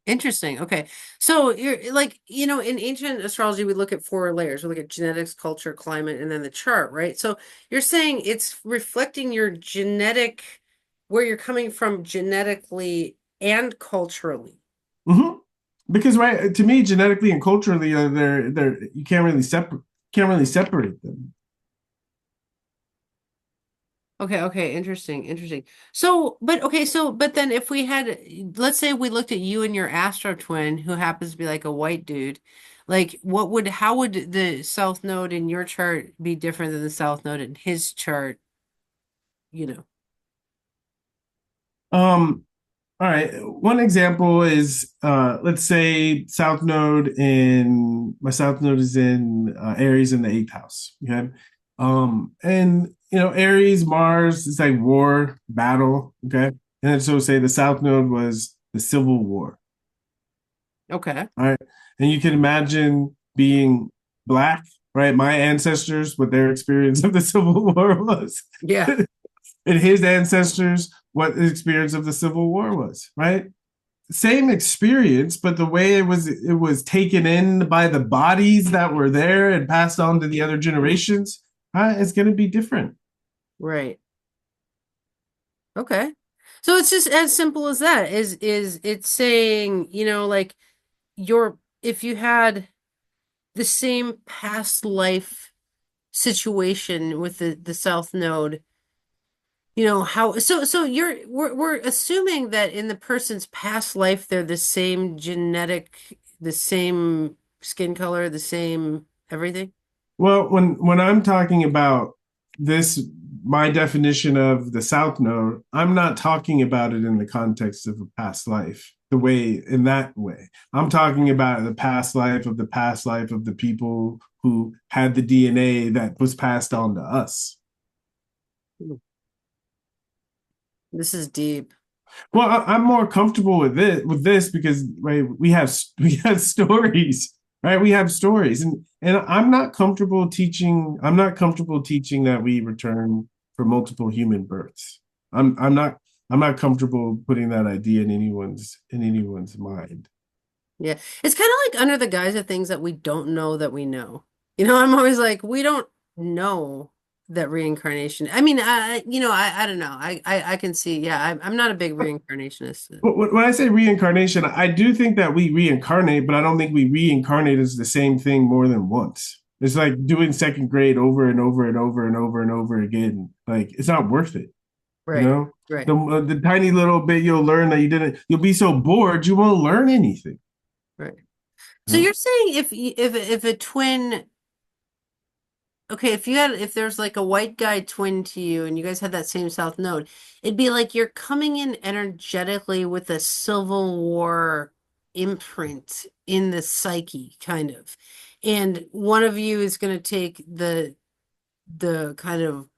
S1: Interesting. Okay. So you're like, in ancient astrology, we look at four layers. We look at genetics, culture, climate, and then the chart, right? So you're saying it's reflecting your where you're coming from genetically and culturally.
S2: Mm-hmm. Because right to me, genetically and culturally, they're you can't really separate them.
S1: Okay, okay, interesting, interesting. So, but okay, so but then if we had, let's say we looked at you and your Astro twin, who happens to be like a white dude, like how would the South Node in your chart be different than the South Node in his chart, you know?
S2: Um, all right. One example is let's say South Node is in Aries in the eighth house. Okay. And Aries, Mars is like war, battle. Okay. And then so say the South Node was the Civil War.
S1: Okay.
S2: All right. And you can imagine being black, right? My ancestors, what their experience of the Civil War was.
S1: Yeah.
S2: And his ancestors, what the experience of the Civil War was, right? Same experience, but the way it was taken in by the bodies that were there and passed on to the other generations, it's going to be different.
S1: Right. Okay. So it's just as simple as that. Is it's saying, like if you had the same past life situation with the South Node, so we're assuming that in the person's past life they're the same genetic, the same skin color, the same everything.
S2: Well, when I'm talking about this, my definition of the South Node, I'm not talking about it in the context of a past life, the way in that way. I'm talking about the past life of the past life of the people who had the DNA that was passed on to us.
S1: This is deep.
S2: Well, I'm more comfortable with this because right, we have stories, right? We have stories, and I'm not comfortable teaching. I'm not comfortable teaching that we return for multiple human births. I'm not comfortable putting that idea in anyone's mind.
S1: Yeah. It's kind of like under the guise of things that we don't know that we know. I'm always like, we don't know that reincarnation. I mean, I don't know. I can see, yeah, I'm not a big reincarnationist.
S2: When I say reincarnation, I do think that we reincarnate, but I don't think we reincarnate as the same thing more than once. It's like doing second grade over and over and over and over and over again. Like it's not worth it, you
S1: Right.
S2: know?
S1: Right.
S2: The tiny little bit you'll learn that you'll be so bored you won't learn anything.
S1: Right.
S2: You
S1: So
S2: know?
S1: you're saying if a twin, okay, if there's like a white guy twin to you and you guys had that same South Node, it'd be like you're coming in energetically with a Civil War imprint in the psyche, kind of. And one of you is going to take the kind of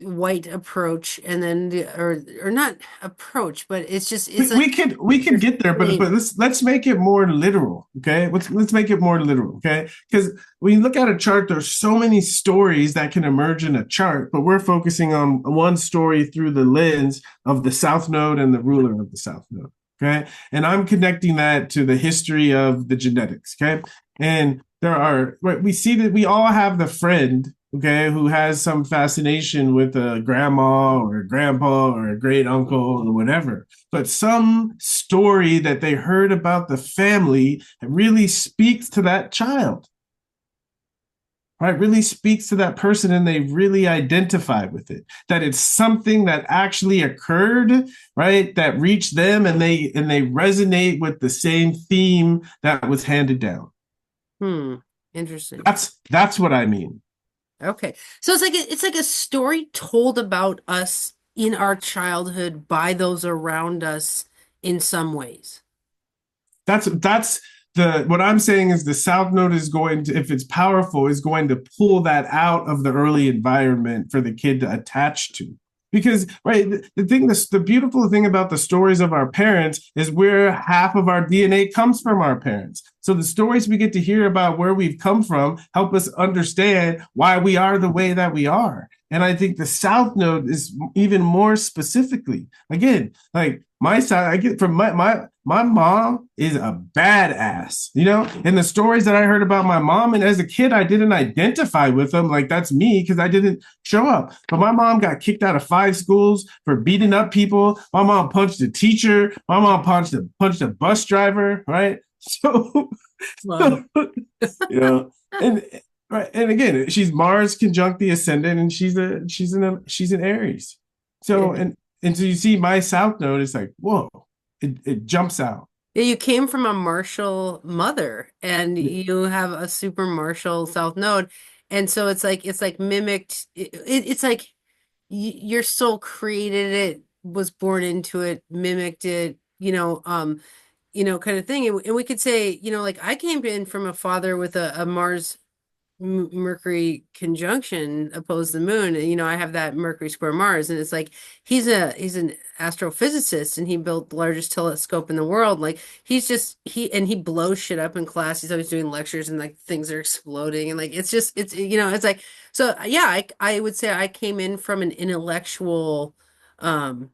S1: white approach, and then or not approach, but it's
S2: We,
S1: like
S2: we could we
S1: you're
S2: could get there, but
S1: fading.
S2: let's make it more literal, okay? Let's make it more literal, okay? Because when you look at a chart, there's so many stories that can emerge in a chart, but we're focusing on one story through the lens of the South Node and the ruler of the South Node, okay? And I'm connecting that to the history of the genetics, okay? And right, we see that we all have the friend, okay, who has some fascination with a grandma or a grandpa or a great uncle or whatever. But some story that they heard about the family really speaks to that child, right? Really speaks to that person and they really identify with it. That it's something that actually occurred, right? That reached them and they resonate with the same theme that was handed down.
S1: Hmm. Interesting.
S2: That's what I mean.
S1: Okay. So it's like a story told about us in our childhood by those around us in some ways.
S2: That's the what I'm saying is the South Node is going to, if it's powerful, is going to pull that out of the early environment for the kid to attach to. Because right, the beautiful thing about the stories of our parents is where half of our DNA comes from our parents. So the stories we get to hear about where we've come from help us understand why we are the way that we are. And I think the South Node is even more specifically, again, like my side, I get from my mom is a badass, and the stories that I heard about my mom, and as a kid, I didn't identify with them like that's me because I didn't show up. But my mom got kicked out of 5 schools for beating up people. My mom punched a teacher. My mom punched a bus driver, right? So,
S1: Wow.
S2: so and right. And again, she's Mars conjunct the ascendant, and she's an Aries. So
S1: Yeah.
S2: and so you see my South Node, it's like, whoa, it jumps out.
S1: Yeah, you came from a martial mother and you have a super martial South Node. And so it's like mimicked it's like your soul created it, was born into it, mimicked it, kind of thing. And we could say, like I came in from a father with a Mars Mercury conjunction opposed the moon. And, I have that Mercury square Mars, and it's like he's an astrophysicist, and he built the largest telescope in the world. Like he blows shit up in class. He's always doing lectures, and like things are exploding, and like it's like so. Yeah, I would say I came in from an intellectual. How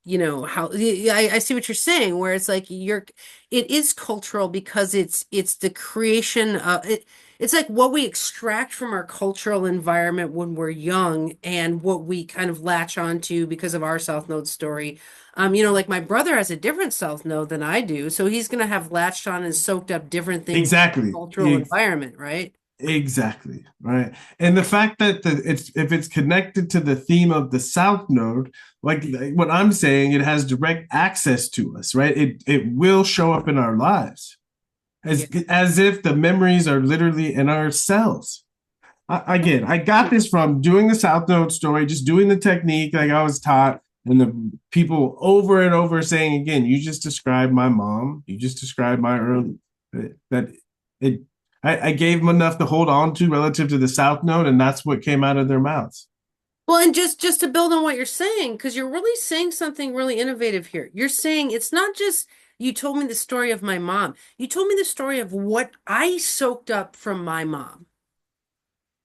S1: yeah, I see what you're saying, where it's like it is cultural because it's the creation of it. It's like what we extract from our cultural environment when we're young and what we kind of latch onto because of our South Node story. Like my brother has a different South Node than I do, so he's gonna have latched on and soaked up different things in the
S2: Exactly.
S1: cultural environment, right?
S2: Exactly, right. And the fact that it's if it's connected to the theme of the South Node, like what I'm saying, it has direct access to us, right? It will show up in our lives
S1: Yeah.
S2: as if the memories are literally in our cells. Again, I got this from doing the South Node story, just doing the technique like I was taught, and the people over and over saying again, you just described my mom, you just described my early that it I gave them enough to hold on to relative to the South Node, and that's what came out of their mouths.
S1: Well, and just to build on what you're saying, because you're really saying something really innovative here. You're saying it's not just you told me the story of my mom. You told me the story of what I soaked up from my mom.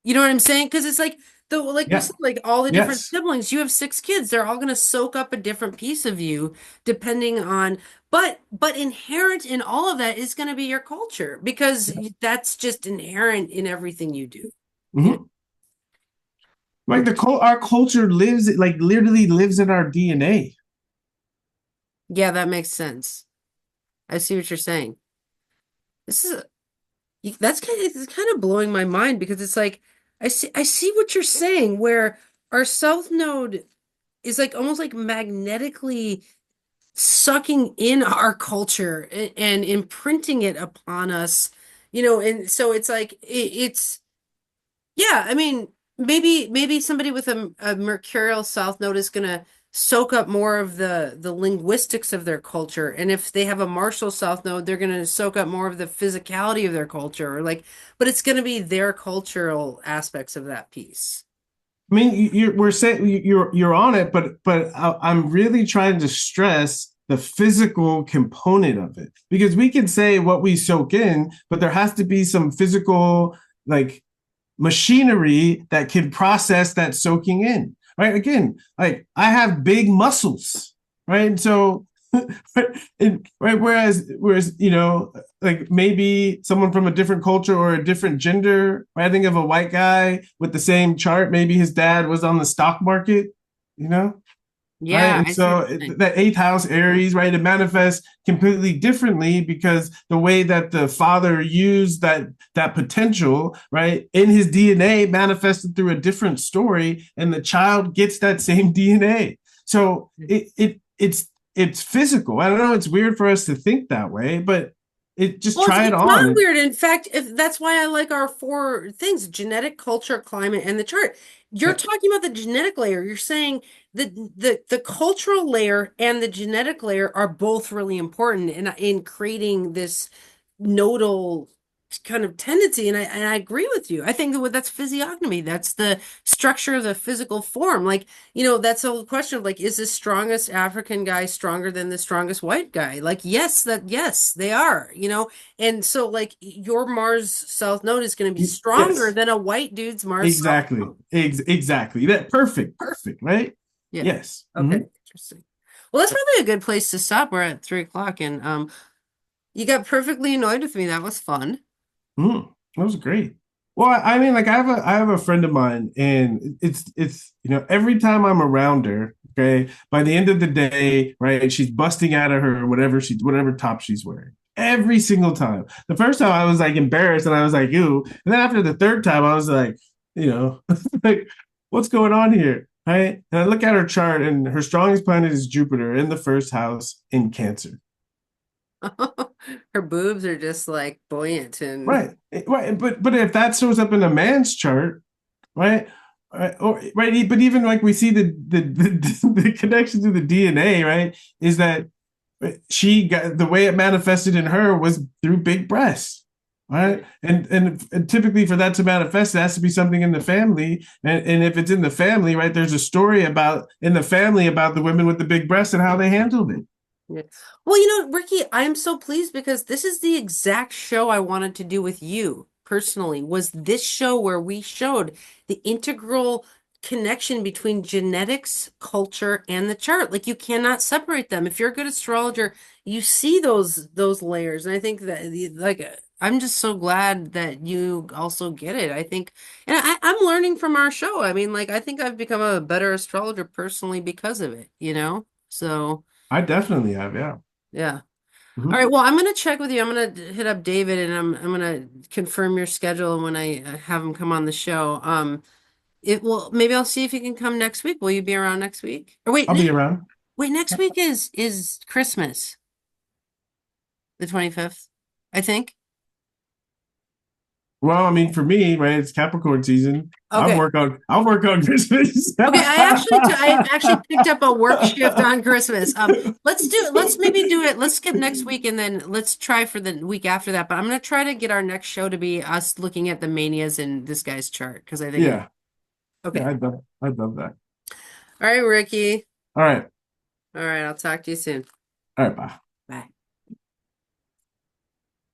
S1: You know what I'm saying? Because it's like we
S2: Yeah.
S1: said, like all the different
S2: Yes.
S1: siblings. You have six kids. They're all going to soak up a different piece of you, depending on. But inherent in all of that is going to be your culture because that's just inherent in everything you do. You know?
S2: Mm-hmm. Like our culture lives, like literally lives in our DNA.
S1: Yeah, that makes sense. I see what you're saying. This is that's kind of it's kind of blowing my mind because it's like I see what you're saying where our South Node is like almost like magnetically sucking in our culture and imprinting it upon us, and so it's like it's yeah, I mean, maybe somebody with a mercurial south node is gonna soak up more of the linguistics of their culture, and if they have a Martial south node, they're gonna soak up more of the physicality of their culture, or like, but it's gonna be their cultural aspects of that piece.
S2: I mean, we're saying you're on it, but I'm really trying to stress the physical component of it because we can say what we soak in, but there has to be some physical like machinery that can process that soaking in, right? Again, like I have big muscles, right? And so, right, whereas like maybe someone from a different culture or a different gender, right? I think of a white guy with the same chart. Maybe his dad was on the stock market, you know, right?
S1: Yeah,
S2: And
S1: I see what
S2: so
S1: you're saying.
S2: that eighth house Aries, right, it manifests completely differently because the way that the father used that potential, right, in his DNA manifested through a different story, and the child gets that same DNA. So it's physical. I don't know. It's weird for us to think that way, but just
S1: Well, it's,
S2: try it
S1: it's not
S2: on.
S1: weird. In fact, if that's why I like our four things: genetic, culture, climate, and the chart. You're
S2: Yeah.
S1: talking about the genetic layer. You're saying that the cultural layer and the genetic layer are both really important in creating this nodal kind of tendency. And I agree with you. I think that's physiognomy. That's the structure of the physical form. Like, that's the whole question of like, is the strongest African guy stronger than the strongest white guy? Like, yes, they are, and so like your Mars South Node is going to be stronger
S2: Yes.
S1: than a white dude's Mars South
S2: Exactly.
S1: Node.
S2: Exactly. That perfect, right?
S1: Yeah.
S2: Yes.
S1: Okay. Interesting. Well, that's probably a good place to stop. We're at 3 o'clock, and you got perfectly annoyed with me. That was fun.
S2: That was great. Well, I mean, like I have a friend of mine, and it's every time I'm around her, okay, by the end of the day, right, she's busting out of her whatever top she's wearing. every single time. The first time I was like embarrassed and I was like, ew. And then after the third time, I was like, like, what's going on here? Right. And I look at her chart, and her strongest planet is Jupiter in the first house in Cancer.
S1: Her boobs are just like buoyant and
S2: Right. Right. But if that shows up in a man's chart, right? But even like we see the connection to the DNA, right? Is that she got the way it manifested in her was through big breasts, right? And typically for that to manifest, it has to be something in the family. And if it's in the family, right, there's a story about in the family about the women with the big breasts and how they handled it.
S1: yeah. Well, you know, Ricky, I'm so pleased because this is the exact show I wanted to do with you personally, was this show where we showed the integral connection between genetics, culture, and the chart. Like you cannot separate them. If you're a good astrologer, you see those layers. And I think that I'm just so glad that you also get it. I think, and I'm learning from our show. I mean, like I think I've become a better astrologer personally because of it, you know? So
S2: I definitely have, yeah.
S1: yeah. All right,
S2: Mhm.
S1: well, I'm gonna check with you. I'm gonna hit up David and I'm gonna confirm your schedule when I have him come on the show. It will maybe I'll see if you can come next week. Will you be around next week? Or
S2: I'll be around.
S1: wait, next week is Christmas, the 25th, I think.
S2: Well, I mean, for me, right, it's Capricorn season.
S1: Okay.
S2: I'll work on Christmas.
S1: Okay, I actually picked up a work shift on Christmas. Let's maybe do it. Let's skip next week and then let's try for the week after that. But I'm gonna try to get our next show to be us looking at the manias in this guy's chart because I think it.
S2: Yeah. Yeah,
S1: Okay.
S2: I'd love that.
S1: All right, Ricky.
S2: All right.
S1: All right, I'll talk to you soon.
S2: All right, bye.
S1: Bye.